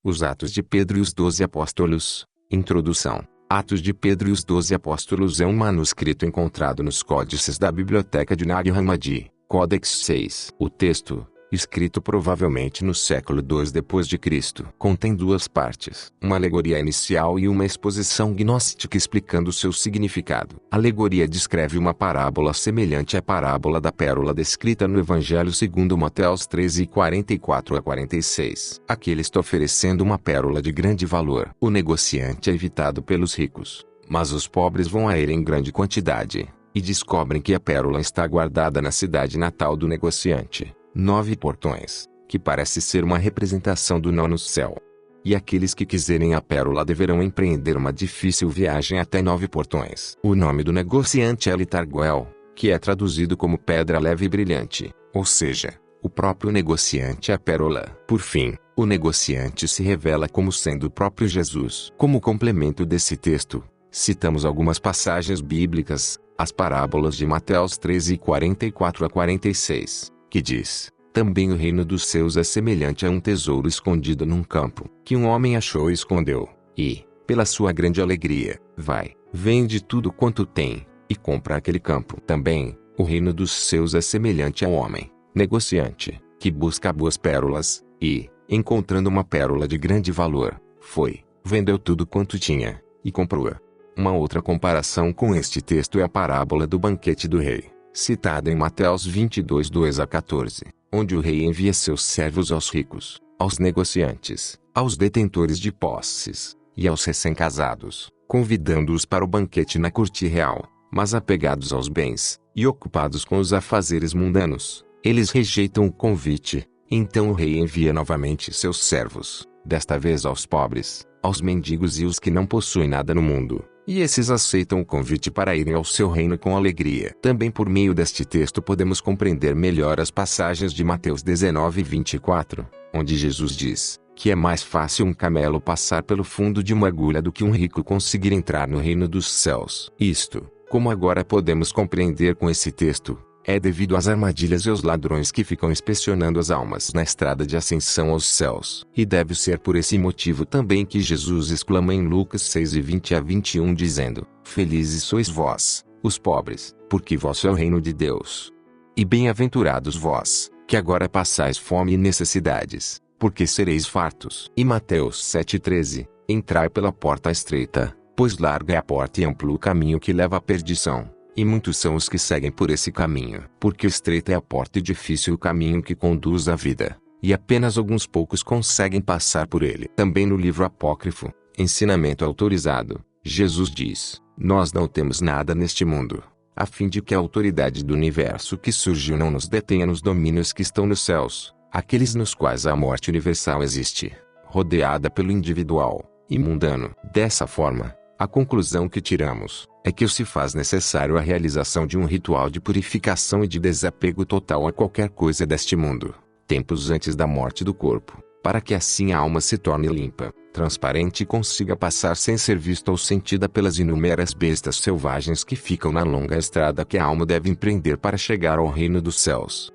Os Atos de Pedro e os 12 Apóstolos. Introdução. Atos de Pedro e os 12 Apóstolos é um manuscrito encontrado nos códices da Biblioteca de Nag Hammadi, Codex 6. O texto, escrito provavelmente no século II d.C., contém duas partes, uma alegoria inicial e uma exposição gnóstica explicando seu significado. A alegoria descreve uma parábola semelhante à parábola da pérola descrita no Evangelho segundo Mateus 13, 44 a 46. Aqui ele está oferecendo uma pérola de grande valor. O negociante é evitado pelos ricos, mas os pobres vão a ele em grande quantidade, e descobrem que a pérola está guardada na cidade natal do negociante. 9 portões, que parece ser uma representação do nono céu. E aqueles que quiserem a pérola deverão empreender uma difícil viagem até 9 portões. O nome do negociante é Litarguel, que é traduzido como pedra leve e brilhante, ou seja, o próprio negociante é a pérola. Por fim, o negociante se revela como sendo o próprio Jesus. Como complemento desse texto, citamos algumas passagens bíblicas, as parábolas de Mateus 13, 44 a 46. Que diz: também o reino dos céus é semelhante a um tesouro escondido num campo, que um homem achou e escondeu, e, pela sua grande alegria, vai, vende tudo quanto tem, e compra aquele campo. Também, o reino dos céus é semelhante a um homem, negociante, que busca boas pérolas, e, encontrando uma pérola de grande valor, foi, vendeu tudo quanto tinha, e comprou-a. Uma outra comparação com este texto é a parábola do banquete do rei, citada em Mateus 22, 2 a 14, onde o rei envia seus servos aos ricos, aos negociantes, aos detentores de posses, e aos recém-casados, convidando-os para o banquete na corte real, mas apegados aos bens, e ocupados com os afazeres mundanos, eles rejeitam o convite. Então o rei envia novamente seus servos, desta vez aos pobres, aos mendigos e os que não possuem nada no mundo. E esses aceitam o convite para irem ao seu reino com alegria. Também por meio deste texto podemos compreender melhor as passagens de Mateus 19 e 24, onde Jesus diz que é mais fácil um camelo passar pelo fundo de uma agulha do que um rico conseguir entrar no reino dos céus. Isto, como agora podemos compreender com esse texto, é devido às armadilhas e aos ladrões que ficam inspecionando as almas na estrada de ascensão aos céus. E deve ser por esse motivo também que Jesus exclama em Lucas 6 e 20 a 21 dizendo: felizes sois vós, os pobres, porque vosso é o reino de Deus. E bem-aventurados vós, que agora passais fome e necessidades, porque sereis fartos. E Mateus 7,13, entrai pela porta estreita, pois larga é a porta e amplo o caminho que leva à perdição. E muitos são os que seguem por esse caminho. Porque estreita é a porta e difícil o caminho que conduz à vida, e apenas alguns poucos conseguem passar por ele. Também no livro apócrifo, Ensinamento Autorizado, Jesus diz: nós não temos nada neste mundo, a fim de que a autoridade do universo que surgiu não nos detenha nos domínios que estão nos céus, aqueles nos quais a morte universal existe, rodeada pelo individual e mundano. Dessa forma, a conclusão que tiramos é que se faz necessário a realização de um ritual de purificação e de desapego total a qualquer coisa deste mundo, tempos antes da morte do corpo, para que assim a alma se torne limpa, transparente e consiga passar sem ser vista ou sentida pelas inúmeras bestas selvagens que ficam na longa estrada que a alma deve empreender para chegar ao reino dos céus.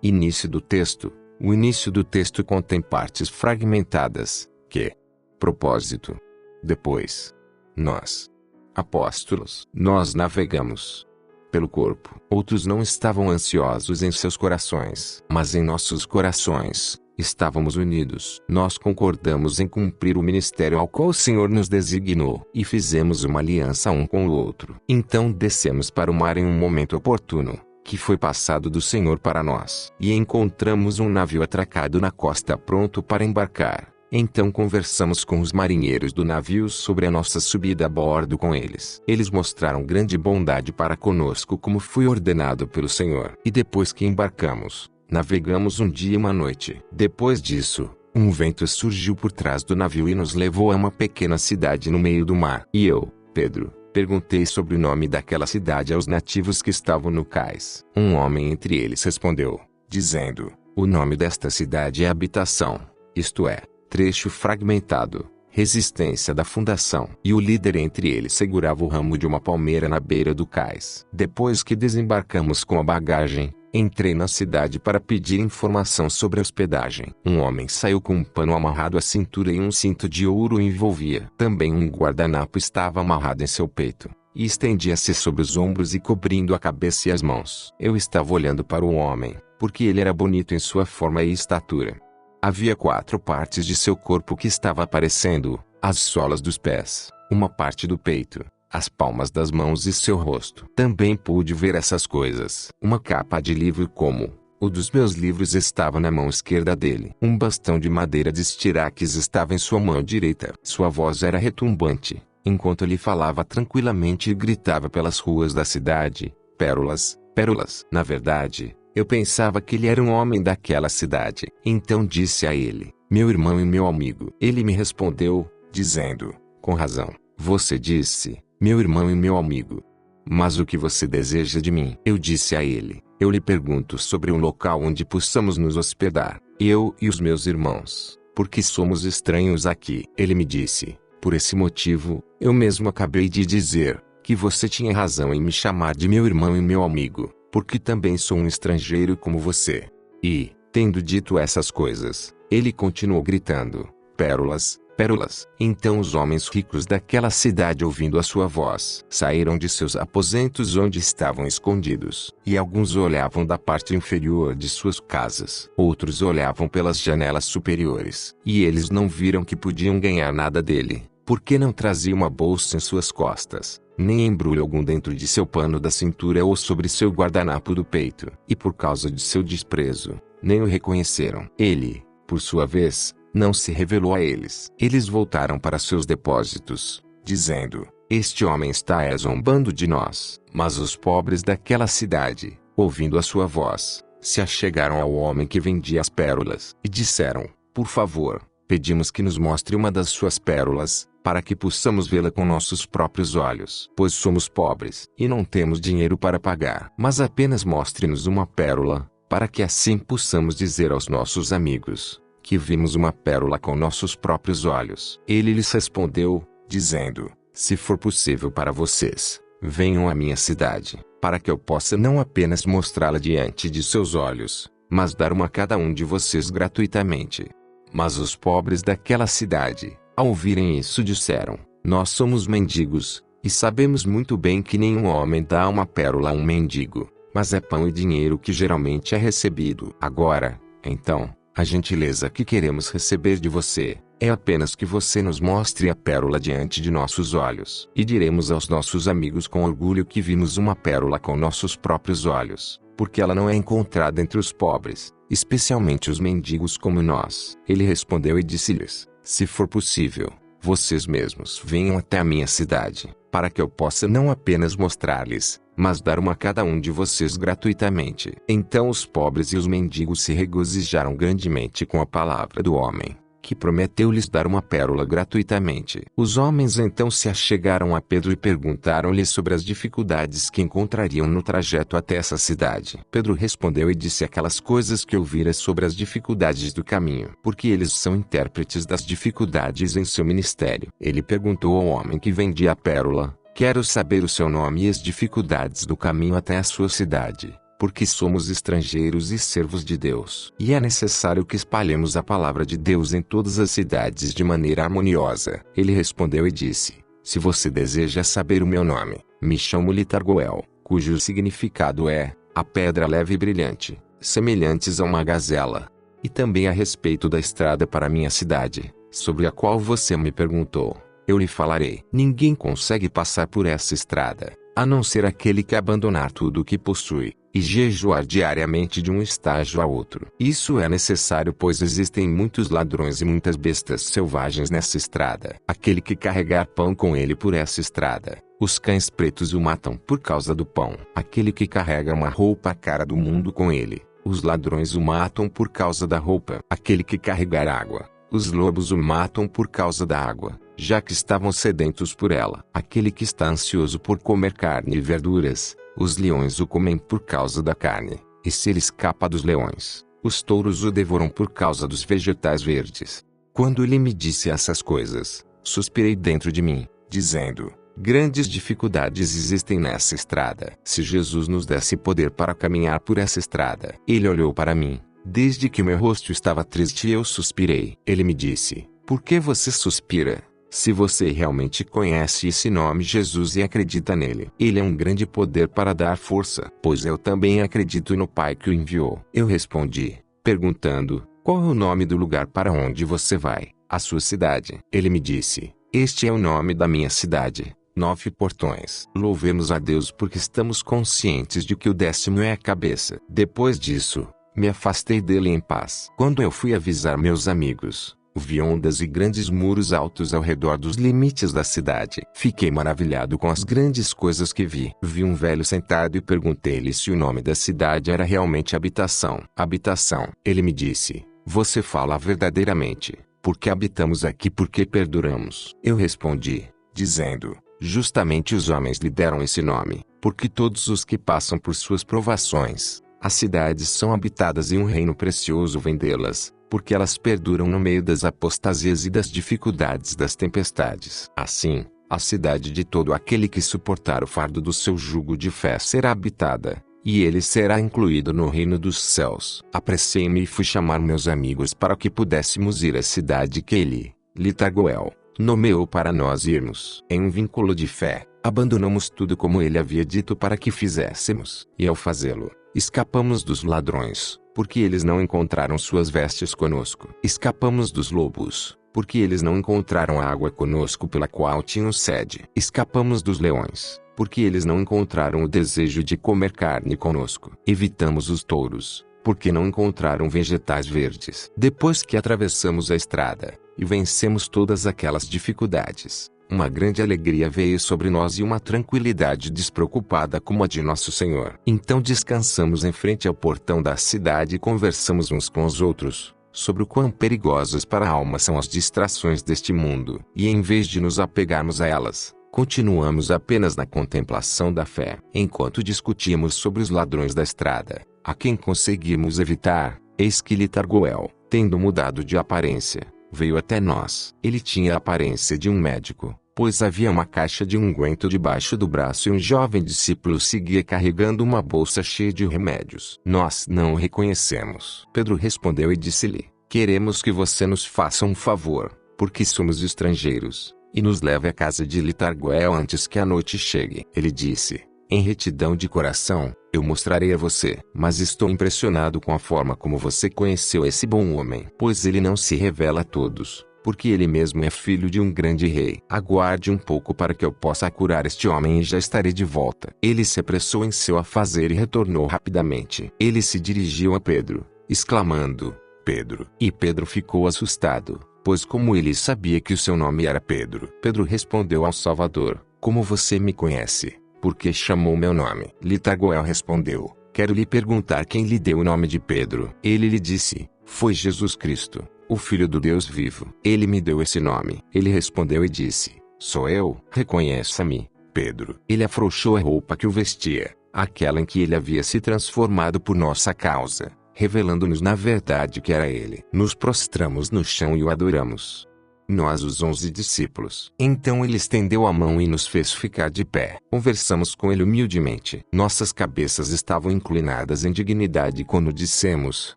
Início do texto. O início do texto contém partes fragmentadas, que, propósito. Depois, nós, apóstolos, nós navegamos pelo corpo. Outros não estavam ansiosos em seus corações, mas em nossos corações estávamos unidos. Nós concordamos em cumprir o ministério ao qual o Senhor nos designou, e fizemos uma aliança um com o outro. Então descemos para o mar em um momento oportuno, que foi passado do Senhor para nós, e encontramos um navio atracado na costa pronto para embarcar. Então conversamos com os marinheiros do navio sobre a nossa subida a bordo com eles. Eles mostraram grande bondade para conosco como foi ordenado pelo Senhor. E depois que embarcamos, navegamos um dia e uma noite. Depois disso, um vento surgiu por trás do navio e nos levou a uma pequena cidade no meio do mar. E eu, Pedro, perguntei sobre o nome daquela cidade aos nativos que estavam no cais. Um homem entre eles respondeu, dizendo: o nome desta cidade é Habitação, isto é, trecho fragmentado, resistência da fundação. E o líder entre eles segurava o ramo de uma palmeira na beira do cais. Depois que desembarcamos com a bagagem, Entrei na cidade para pedir informação sobre a hospedagem. Um homem saiu com um pano amarrado à cintura e um cinto de ouro o envolvia. Também um guardanapo estava amarrado em seu peito, e estendia-se sobre os ombros e cobrindo a cabeça e as mãos. Eu estava olhando para o homem, porque ele era bonito em sua forma e estatura. Havia 4 partes de seu corpo que estava aparecendo: as solas dos pés, uma parte do peito, as palmas das mãos e seu rosto. Também pude ver essas coisas. Uma capa de livro como o dos meus livros estava na mão esquerda dele. Um bastão de madeira de estiraques estava em sua mão direita. Sua voz era retumbante, enquanto ele falava tranquilamente e gritava pelas ruas da cidade: pérolas, pérolas. Na verdade, eu pensava que ele era um homem daquela cidade. Então disse a ele: meu irmão e meu amigo. Ele me respondeu, dizendo: com razão, você disse, meu irmão e meu amigo. Mas o que você deseja de mim? Eu disse a ele: eu lhe pergunto sobre um local onde possamos nos hospedar, eu e os meus irmãos, porque somos estranhos aqui. Ele me disse: por esse motivo, eu mesmo acabei de dizer que você tinha razão em me chamar de meu irmão e meu amigo, porque também sou um estrangeiro como você. E, tendo dito essas coisas, ele continuou gritando: pérolas, pérolas. Então os homens ricos daquela cidade, ouvindo a sua voz, saíram de seus aposentos onde estavam escondidos, e alguns olhavam da parte inferior de suas casas, outros olhavam pelas janelas superiores, e eles não viram que podiam ganhar nada dele, porque não trazia uma bolsa em suas costas, nem embrulho algum dentro de seu pano da cintura ou sobre seu guardanapo do peito, e por causa de seu desprezo, nem o reconheceram. Ele, por sua vez, não se revelou a eles. Eles voltaram para seus depósitos, dizendo: este homem está zombando de nós. Mas os pobres daquela cidade, ouvindo a sua voz, se achegaram ao homem que vendia as pérolas, e disseram: por favor, pedimos que nos mostre uma das suas pérolas, para que possamos vê-la com nossos próprios olhos. Pois somos pobres, e não temos dinheiro para pagar. Mas apenas mostre-nos uma pérola, para que assim possamos dizer aos nossos amigos que vimos uma pérola com nossos próprios olhos. Ele lhes respondeu, dizendo: se for possível para vocês, venham à minha cidade, para que eu possa não apenas mostrá-la diante de seus olhos, mas dar uma a cada um de vocês gratuitamente. Mas os pobres daquela cidade, ao ouvirem isso, disseram: nós somos mendigos, e sabemos muito bem que nenhum homem dá uma pérola a um mendigo, mas é pão e dinheiro que geralmente é recebido. Agora, então, a gentileza que queremos receber de você é apenas que você nos mostre a pérola diante de nossos olhos. E diremos aos nossos amigos com orgulho que vimos uma pérola com nossos próprios olhos, porque ela não é encontrada entre os pobres, especialmente os mendigos como nós. Ele respondeu e disse-lhes: se for possível, vocês mesmos venham até a minha cidade, para que eu possa não apenas mostrar-lhes, mas dar uma a cada um de vocês gratuitamente. Então os pobres e os mendigos se regozijaram grandemente com a palavra do homem, que prometeu-lhes dar uma pérola gratuitamente. Os homens então se achegaram a Pedro e perguntaram-lhe sobre as dificuldades que encontrariam no trajeto até essa cidade. Pedro respondeu e disse aquelas coisas que ouvira sobre as dificuldades do caminho, porque eles são intérpretes das dificuldades em seu ministério. Ele perguntou ao homem que vendia a pérola: quero saber o seu nome e as dificuldades do caminho até a sua cidade, porque somos estrangeiros e servos de Deus. E é necessário que espalhemos a palavra de Deus em todas as cidades de maneira harmoniosa. Ele respondeu e disse: se você deseja saber o meu nome, me chamo Litargoel, cujo significado é a pedra leve e brilhante, semelhantes a uma gazela. E também a respeito da estrada para minha cidade, sobre a qual você me perguntou, eu lhe falarei. Ninguém consegue passar por essa estrada, a não ser aquele que abandonar tudo o que possui, e jejuar diariamente de um estágio a outro. Isso é necessário, pois existem muitos ladrões e muitas bestas selvagens nessa estrada. Aquele que carregar pão com ele por essa estrada, os cães pretos o matam por causa do pão. Aquele que carrega uma roupa à cara do mundo com ele, os ladrões o matam por causa da roupa. Aquele que carregar água, os lobos o matam por causa da água, já que estavam sedentos por ela. Aquele que está ansioso por comer carne e verduras, os leões o comem por causa da carne, e se ele escapa dos leões, os touros o devoram por causa dos vegetais verdes. Quando ele me disse essas coisas, suspirei dentro de mim, dizendo: Grandes dificuldades existem nessa estrada. Se Jesus nos desse poder para caminhar por essa estrada. Ele olhou para mim. Desde que meu rosto estava triste eu suspirei. Ele me disse, por que você suspira? Se você realmente conhece esse nome Jesus e acredita nele, ele é um grande poder para dar força, pois eu também acredito no Pai que o enviou. Eu respondi, perguntando, qual é o nome do lugar para onde você vai? A sua cidade. Ele me disse, este é o nome da minha cidade. 9 portões. Louvemos a Deus porque estamos conscientes de que o 10º é a cabeça. Depois disso, me afastei dele em paz. Quando eu fui avisar meus amigos, vi ondas e grandes muros altos ao redor dos limites da cidade. Fiquei maravilhado com as grandes coisas que vi. Vi um velho sentado e perguntei-lhe se o nome da cidade era realmente Habitação. Habitação. Ele me disse, você fala verdadeiramente, porque habitamos aqui porque perduramos. Eu respondi, dizendo, justamente os homens lhe deram esse nome, porque todos os que passam por suas provações, as cidades são habitadas e um reino precioso vem delas, porque elas perduram no meio das apostasias e das dificuldades das tempestades. Assim, a cidade de todo aquele que suportar o fardo do seu jugo de fé será habitada, e ele será incluído no reino dos céus. Apressei-me e fui chamar meus amigos para que pudéssemos ir à cidade que ele, Litargoel, nomeou para nós irmos. Em um vínculo de fé, abandonamos tudo como ele havia dito para que fizéssemos. E ao fazê-lo, escapamos dos ladrões, porque eles não encontraram suas vestes conosco. Escapamos dos lobos, porque eles não encontraram a água conosco pela qual tinham sede. Escapamos dos leões, porque eles não encontraram o desejo de comer carne conosco. Evitamos os touros, porque não encontraram vegetais verdes. Depois que atravessamos a estrada, e vencemos todas aquelas dificuldades, uma grande alegria veio sobre nós e uma tranquilidade despreocupada como a de nosso Senhor. Então descansamos em frente ao portão da cidade e conversamos uns com os outros, sobre o quão perigosas para a alma são as distrações deste mundo. E em vez de nos apegarmos a elas, continuamos apenas na contemplação da fé. Enquanto discutíamos sobre os ladrões da estrada, a quem conseguimos evitar, eis que Litargoel, tendo mudado de aparência, veio até nós. Ele tinha a aparência de um médico, pois havia uma caixa de unguento debaixo do braço e um jovem discípulo seguia carregando uma bolsa cheia de remédios. Nós não o reconhecemos. Pedro respondeu e disse-lhe, queremos que você nos faça um favor, porque somos estrangeiros, e nos leve à casa de Litargoel antes que a noite chegue. Ele disse, em retidão de coração, eu mostrarei a você, mas estou impressionado com a forma como você conheceu esse bom homem, pois ele não se revela a todos, porque ele mesmo é filho de um grande rei. Aguarde um pouco para que eu possa curar este homem e já estarei de volta. Ele se apressou em seu afazer e retornou rapidamente. Ele se dirigiu a Pedro, exclamando, Pedro. E Pedro ficou assustado, pois como ele sabia que o seu nome era Pedro. Pedro respondeu ao Salvador, como você me conhece? Porque chamou meu nome. Litargoel respondeu, quero lhe perguntar quem lhe deu o nome de Pedro. Ele lhe disse, foi Jesus Cristo, o Filho do Deus vivo. Ele me deu esse nome. Ele respondeu e disse, sou eu, reconheça-me, Pedro. Ele afrouxou a roupa que o vestia, aquela em que ele havia se transformado por nossa causa, revelando-nos na verdade que era ele. Nos prostramos no chão e o adoramos. Nós os 11 discípulos. Então ele estendeu a mão e nos fez ficar de pé. Conversamos com ele humildemente. Nossas cabeças estavam inclinadas em dignidade quando dissemos,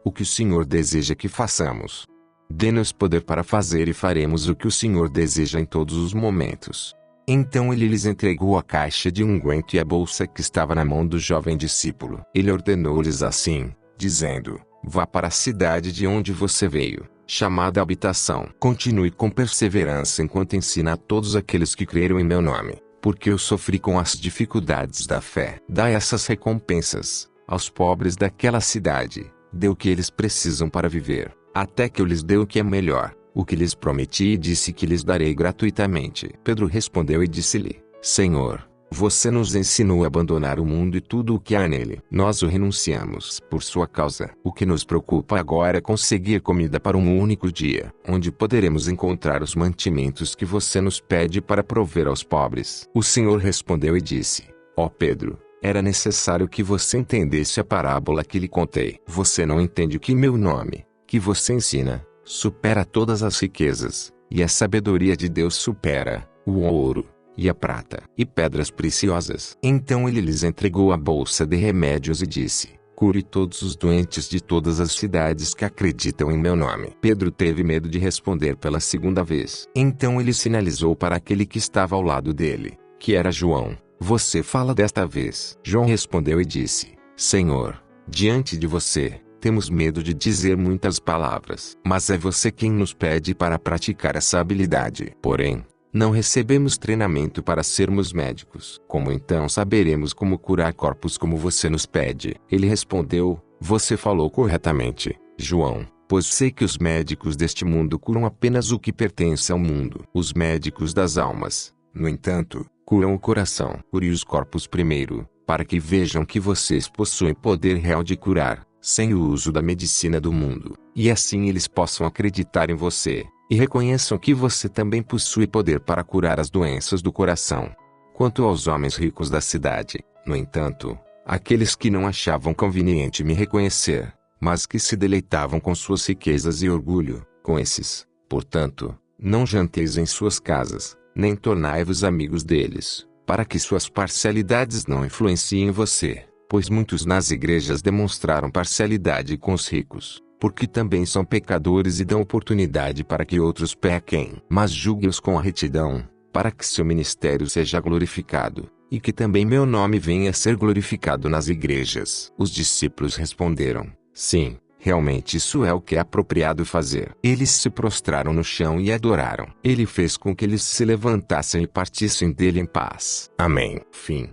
o que o Senhor deseja que façamos. Dê-nos poder para fazer e faremos o que o Senhor deseja em todos os momentos. Então ele lhes entregou a caixa de unguento e a bolsa que estava na mão do jovem discípulo. Ele ordenou-lhes assim, dizendo, vá para a cidade de onde você veio, chamada Habitação. Continue com perseverança enquanto ensina a todos aqueles que creram em meu nome, porque eu sofri com as dificuldades da fé. Dá essas recompensas aos pobres daquela cidade, dê o que eles precisam para viver, até que eu lhes dê o que é melhor, o que lhes prometi e disse que lhes darei gratuitamente. Pedro respondeu e disse-lhe, Senhor, você nos ensinou a abandonar o mundo e tudo o que há nele. Nós o renunciamos por sua causa. O que nos preocupa agora é conseguir comida para um único dia, onde poderemos encontrar os mantimentos que você nos pede para prover aos pobres. O Senhor respondeu e disse, ó Pedro, era necessário que você entendesse a parábola que lhe contei. Você não entende que meu nome, que você ensina, supera todas as riquezas, e a sabedoria de Deus supera o ouro, e a prata e pedras preciosas. Então ele lhes entregou a bolsa de remédios e disse: cure todos os doentes de todas as cidades que acreditam em meu nome. Pedro teve medo de responder pela segunda vez. Então ele sinalizou para aquele que estava ao lado dele, que era João: você fala desta vez. João respondeu e disse: Senhor, diante de você, temos medo de dizer muitas palavras. Mas é você quem nos pede para praticar essa habilidade. Porém, não recebemos treinamento para sermos médicos. Como então saberemos como curar corpos como você nos pede? Ele respondeu: você falou corretamente, João, pois sei que os médicos deste mundo curam apenas o que pertence ao mundo. Os médicos das almas, no entanto, curam o coração. Cure os corpos primeiro, para que vejam que vocês possuem poder real de curar, sem o uso da medicina do mundo, e assim eles possam acreditar em você, e reconheçam que você também possui poder para curar as doenças do coração. Quanto aos homens ricos da cidade, no entanto, aqueles que não achavam conveniente me reconhecer, mas que se deleitavam com suas riquezas e orgulho, com esses, portanto, não janteis em suas casas, nem tornai-vos amigos deles, para que suas parcialidades não influenciem você, pois muitos nas igrejas demonstraram parcialidade com os ricos, porque também são pecadores e dão oportunidade para que outros pequem. Mas julgue-os com a retidão, para que seu ministério seja glorificado, e que também meu nome venha a ser glorificado nas igrejas. Os discípulos responderam: sim, realmente isso é o que é apropriado fazer. Eles se prostraram no chão e adoraram. Ele fez com que eles se levantassem e partissem dele em paz. Amém. Fim.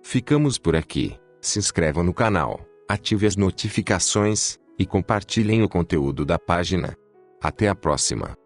Ficamos por aqui. Se inscrevam no canal, ative as notificações, e compartilhem o conteúdo da página. Até a próxima.